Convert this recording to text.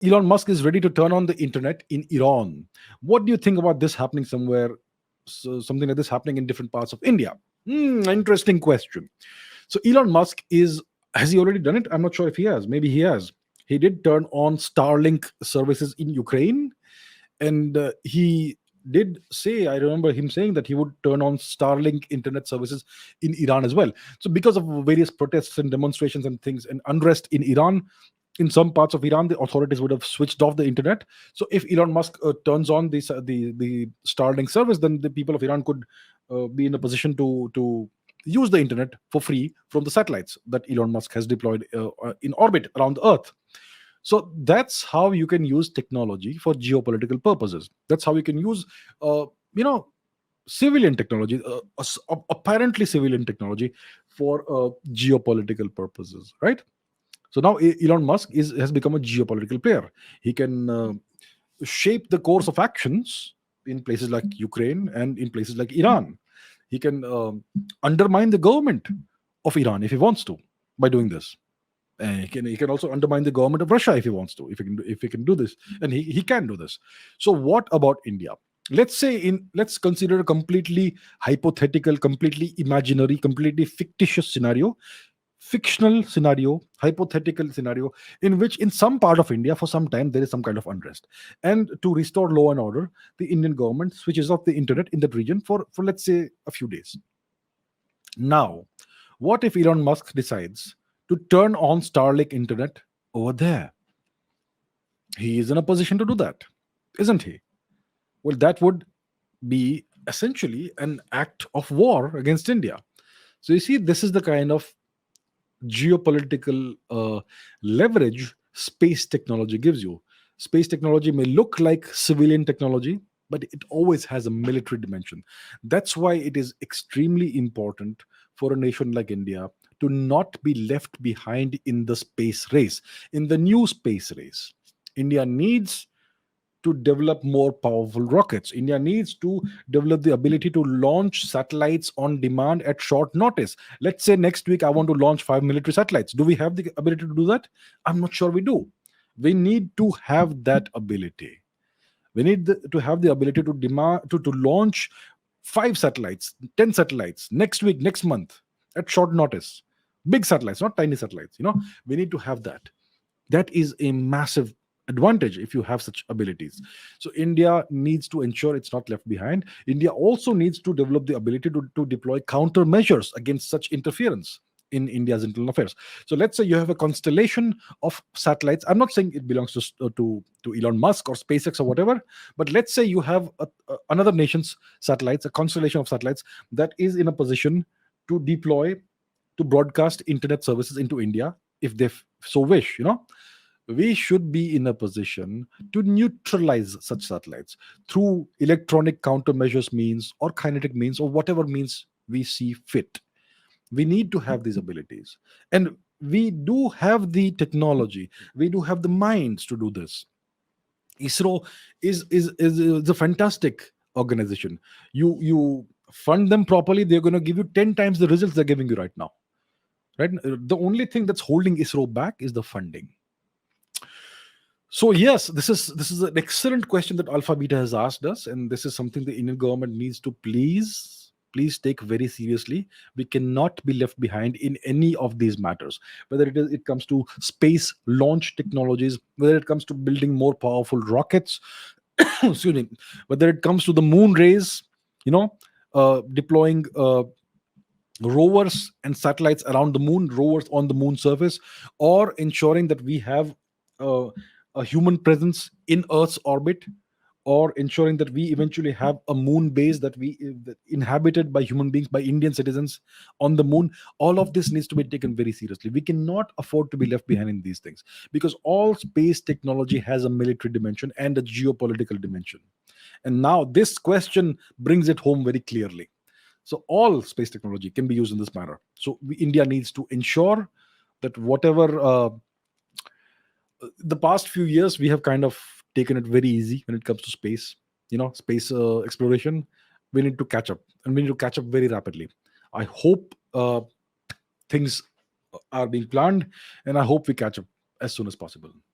Elon Musk is ready to turn on the internet in Iran. What do you think about this happening somewhere, something like this happening in different parts of India? Interesting question. So Elon Musk has he already done it? I'm not sure if he has. Maybe he has. He did turn on Starlink services in Ukraine, and he did say, I remember him saying that he would turn on Starlink internet services in Iran as well. So because of various protests and demonstrations and things and unrest in Iran, in some parts of Iran, the authorities would have switched off the internet. So if Elon Musk turns on the Starlink service, then the people of Iran could be in a position to use the internet for free from the satellites that Elon Musk has deployed in orbit around the Earth. So that's how you can use technology for geopolitical purposes. That's how you can use, uh, you know, civilian technology, apparently civilian technology, for geopolitical purposes, right? So now Elon Musk has become a geopolitical player. He can shape the course of actions in places like Ukraine and in places like Iran. He can undermine the government of Iran if he wants to by doing this. He can also undermine the government of Russia if he wants to, if he can do this, and he can do this. So what about India? Let's consider a completely hypothetical, completely imaginary, completely fictional scenario, hypothetical scenario, in which in some part of India for some time there is some kind of unrest. And to restore law and order, the Indian government switches off the internet in that region for let's say a few days. Now, what if Elon Musk decides to turn on Starlink internet over there? He is in a position to do that, isn't he? Well, that would be essentially an act of war against India. So you see, this is the kind of geopolitical leverage space technology gives you. Space technology may look like civilian technology, but it always has a military dimension. That's why it is extremely important for a nation like India to not be left behind in the space race, in the new space race. India needs to develop more powerful rockets. India needs to develop the ability to launch satellites on demand at short notice. Let's say next week I want to launch 5 military satellites. Do we have the ability to do that? I'm not sure we do. We need to have that ability. We need to have the ability to demand to launch 5 satellites, 10 satellites next week, next month, at short notice. Big satellites, not tiny satellites. We need to have that. That is a massive advantage if you have such abilities. So India needs to ensure it's not left behind. India also needs to develop the ability to deploy countermeasures against such interference in India's internal affairs. So let's say you have a constellation of satellites. I'm not saying it belongs to Elon Musk or SpaceX or whatever, but let's say you have another nation's satellites, a constellation of satellites that is in a position to deploy, to broadcast internet services into India if they so wish. We should be in a position to neutralize such satellites through electronic countermeasures means or kinetic means or whatever means we see fit. We need to have these abilities, and we do have the technology, we do have the minds to do this. ISRO is a fantastic organization. You fund them properly, they're going to give you 10 times the results they're giving you right now, right? The only thing that's holding ISRO back is the funding. So yes, this is an excellent question that Alpha Beta has asked us, and this is something the Indian government needs to please take very seriously. We cannot be left behind in any of these matters, whether it comes to space launch technologies, whether it comes to building more powerful rockets, excuse me, whether it comes to the moon race, deploying rovers and satellites around the moon, rovers on the moon surface, or ensuring that we have uh, a human presence in Earth's orbit, or ensuring that we eventually have a moon base that inhabited by human beings, by Indian citizens on the moon. All of this needs to be taken very seriously. We cannot afford to be left behind in these things, because all space technology has a military dimension and a geopolitical dimension. And now this question brings it home very clearly. So all space technology can be used in this manner. So India needs to ensure that whatever the past few years we have kind of taken it very easy when it comes to space, space exploration. We need to catch up, and we need to catch up very rapidly. I hope things are being planned, and I hope we catch up as soon as possible.